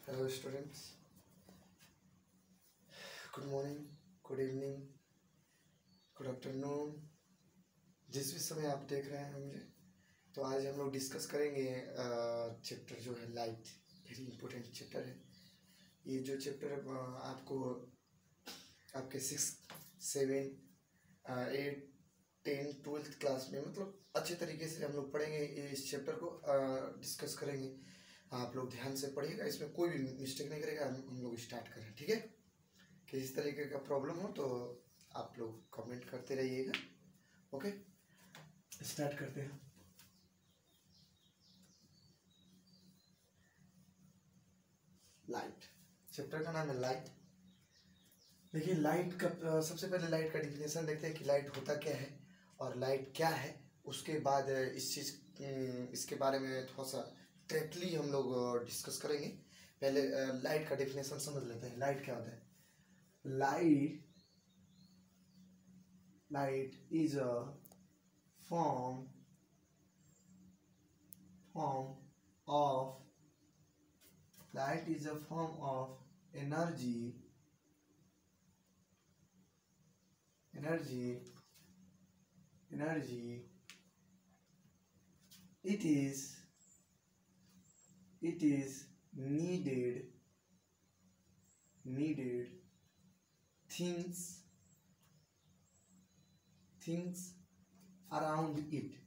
Hello students, good morning, good evening, good afternoon, जिस भी समय आप देख रहे हैं मुझे। तो आज हम लोग डिस्कस करेंगे चैप्टर जो है लाइट। वेरी इंपॉर्टेंट चैप्टर है ये। जो चैप्टर आपको आपके 6, 7, 8, 10, 12th क्लास में मतलब अच्छे तरीके से हम लोग पढ़ेंगे। इस चैप्टर को डिस्कस करेंगे। आप लोग ध्यान से पढ़िएगा, इसमें कोई भी मिस्टेक नहीं करेगा। हम लोग स्टार्ट करें, ठीक है। किसी तरीके का प्रॉब्लम हो तो आप लोग कमेंट करते रहिएगा। ओके, स्टार्ट करते हैं। लाइट, चैप्टर का नाम है लाइट। देखिए, लाइट का सबसे पहले लाइट का डिफिनेशन देखते हैं कि लाइट होता क्या है और लाइट क्या है। उसके बाद इसके बारे में थोड़ा सा डायरेक्टली हम लोग डिस्कस करेंगे। पहले लाइट का डिफिनेशन समझ लेते हैं। लाइट क्या होता है? Light is a form of energy it is needed things around it।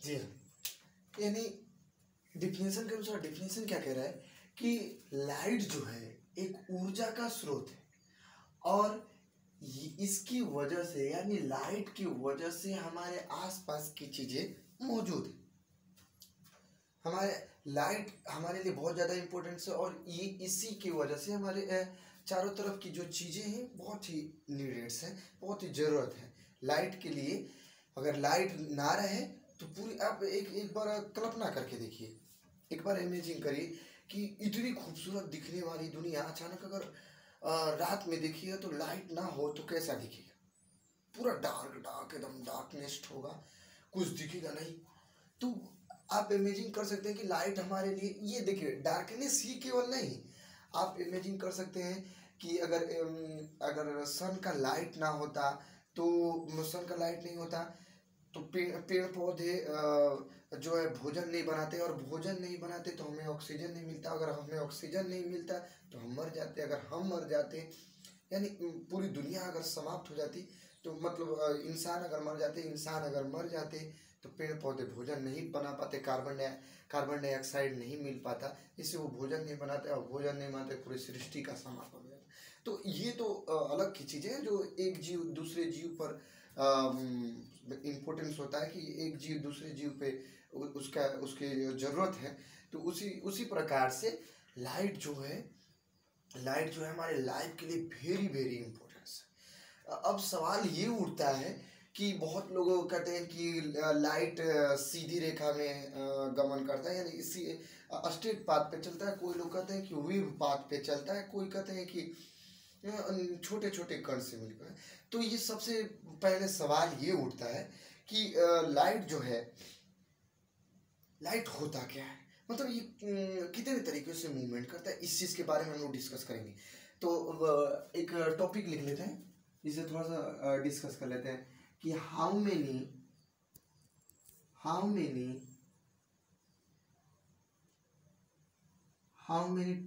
जी हाँ, यानी डिफिनेशन के अनुसार डिफिनेशन क्या कह रहा है कि लाइट जो है एक ऊर्जा का स्रोत है और इसकी वजह से, यानी लाइट की वजह से हमारे आसपास की चीजें मौजूद है। हमारे लाइट हमारे लिए बहुत ज़्यादा इम्पोर्टेंट है और ये इसी की वजह से हमारे चारों तरफ की जो चीज़ें हैं बहुत ही नीडेड्स हैं, बहुत ही ज़रूरत है लाइट के लिए। अगर लाइट ना रहे तो पूरी, आप एक बार कल्पना करके देखिए, एक बार इमेजिन करिए कि इतनी खूबसूरत दिखने वाली दुनिया अचानक अगर रात में देखिए तो लाइट ना हो तो कैसा दिखेगा? पूरा डार्क एकदम डार्कनेस होगा, कुछ दिखेगा नहीं। तो आप इमेजिन कर सकते हैं कि लाइट हमारे लिए, ये देखिए डार्कनेस ही केवल नहीं, आप इमेजिन कर सकते हैं कि अगर सन का लाइट ना होता तो सन का लाइट नहीं होता तो पेड़ पौधे जो है भोजन नहीं बनाते, और भोजन नहीं बनाते तो हमें ऑक्सीजन नहीं मिलता। अगर हमें ऑक्सीजन नहीं मिलता तो हम मर जाते। अगर हम मर जाते, यानी पूरी दुनिया अगर समाप्त हो जाती, तो मतलब इंसान अगर मर जाते तो पेड़ पौधे भोजन नहीं बना पाते, कार्बन डाइऑक्साइड नहीं मिल पाता, इससे वो भोजन नहीं बनाते, और भोजन नहीं बनाते पूरी सृष्टि का समापन हो जाता। तो ये तो अलग की चीज़ें हैं जो एक जीव दूसरे जीव पर इम्पोर्टेंस होता है कि एक जीव दूसरे जीव पे उसकी ज़रूरत है। तो उसी प्रकार से लाइट जो है हमारे लाइफ के लिए वेरी वेरी इम्पोर्टेंस है। अब सवाल ये उठता है कि बहुत लोग कहते हैं कि लाइट सीधी रेखा में गमन करता है, यानी इसी स्ट्रेट पाथ पे चलता है। कोई लोग कहते हैं कि वेव पाथ पे चलता है, कोई कहते हैं कि छोटे छोटे कण से मिलकर है। तो ये सबसे पहले सवाल ये उठता है कि लाइट जो है, लाइट होता क्या है, मतलब ये कितने तरीके से मूवमेंट करता है, इस चीज़ के बारे में हम लोग डिस्कस करेंगे। तो एक टॉपिक लिख लेते हैं, इसे थोड़ा सा डिस्कस कर लेते हैं कि how many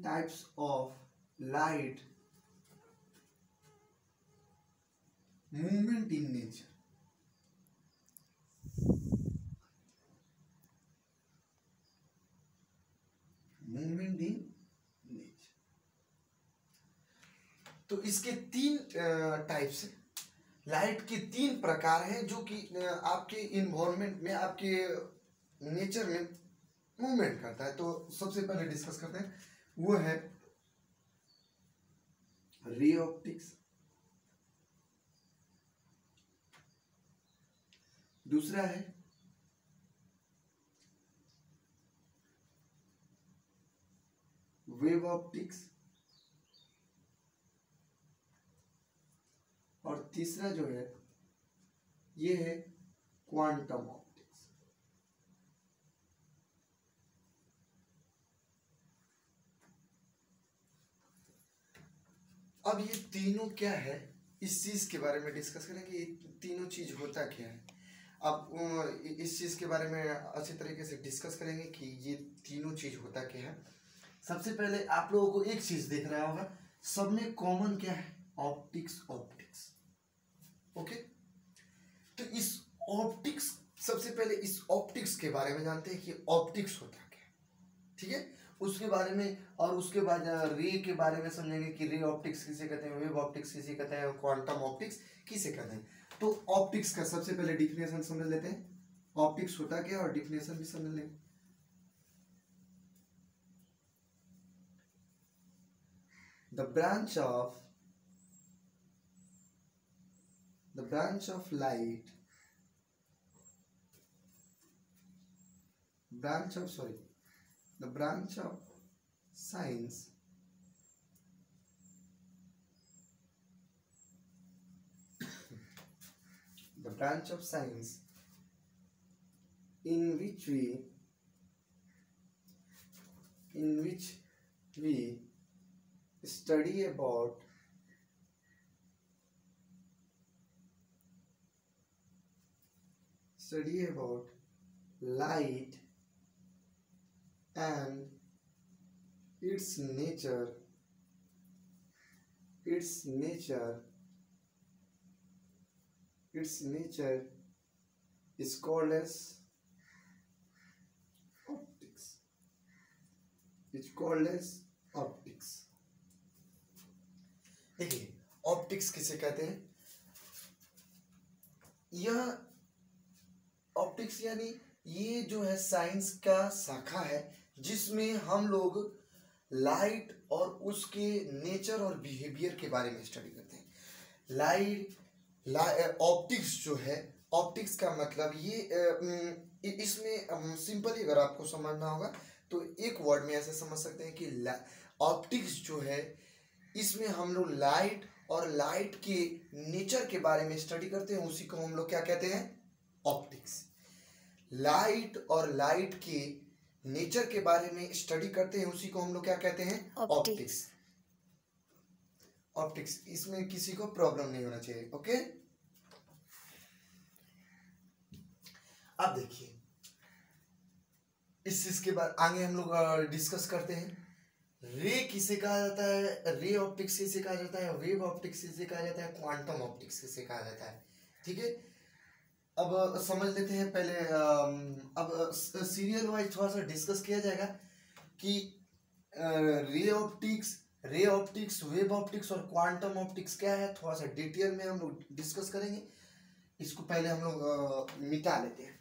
types of light movement in nature. तो इसके 3 टाइप्स हैं। लाइट के 3 प्रकार हैं जो कि आपके इन्वायरमेंट में, आपके नेचर में मूवमेंट करता है। तो सबसे पहले डिस्कस करते हैं, वो है रे ऑप्टिक्स, दूसरा है वेव ऑप्टिक्स, और तीसरा जो है ये है क्वांटम ऑप्टिक्स। अब ये तीनों क्या है, इस चीज के बारे में डिस्कस करेंगे। ये तीनों चीज होता क्या है, अब इस चीज के बारे में अच्छे तरीके से डिस्कस करेंगे कि ये तीनों चीज होता क्या है। सबसे पहले आप लोगों को एक चीज देख रहा होगा, सब में कॉमन क्या है, ऑप्टिक्स। ऑप्टिक्स ओके, तो इस ऑप्टिक्स, सबसे पहले इस ऑप्टिक्स के बारे में जानते हैं कि ऑप्टिक्स होता क्या है, ठीक है। उसके बारे में, और उसके बाद रे के बारे में समझेंगे कि रे ऑप्टिक्स किसे कहते हैं, वेव ऑप्टिक्स किसे कहते हैं, क्वांटम ऑप्टिक्स किसे कहते हैं। तो ऑप्टिक्स का सबसे पहले डिफिनेशन समझ लेते हैं, ऑप्टिक्स होता क्या और डिफिनेशन भी समझ लेंगे। The branch of light, the branch of science in which we study about light and its nature is called as optics. देखिए ऑप्टिक्स किसे कहते हैं, यह ऑप्टिक्स यानी ये जो है साइंस का शाखा है जिसमें हम लोग लाइट और उसके नेचर और बिहेवियर के बारे में स्टडी करते हैं। ऑप्टिक्स जो है, ऑप्टिक्स का मतलब ये इसमें सिंपली अगर आपको समझना होगा तो एक वर्ड में ऐसे समझ सकते हैं कि ऑप्टिक्स जो है इसमें हम लोग लाइट और लाइट के नेचर के बारे में स्टडी करते हैं, उसी को हम लोग क्या कहते हैं, ऑप्टिक्स। लाइट और लाइट के नेचर के बारे में स्टडी करते हैं, उसी को हम लोग क्या कहते हैं, ऑप्टिक्स। ऑप्टिक्स, इसमें किसी को प्रॉब्लम नहीं होना चाहिए, ओके। अब देखिए इस चीज के बाद आगे हम लोग डिस्कस करते हैं। रे किसे कहा जाता है, रे ऑप्टिक्स किसे कहा जाता है, वेव ऑप्टिक्स किसे कहा जाता है, क्वांटम ऑप्टिक्स किसे कहा जाता है, ठीक है। अब समझ लेते हैं पहले, अब सीरियल वाइज थोड़ा सा डिस्कस किया जाएगा कि रे ऑप्टिक्स, वेव ऑप्टिक्स और क्वांटम ऑप्टिक्स क्या है, थोड़ा सा डिटेल में हम लोग डिस्कस करेंगे। इसको पहले हम लोग मिटा लेते हैं।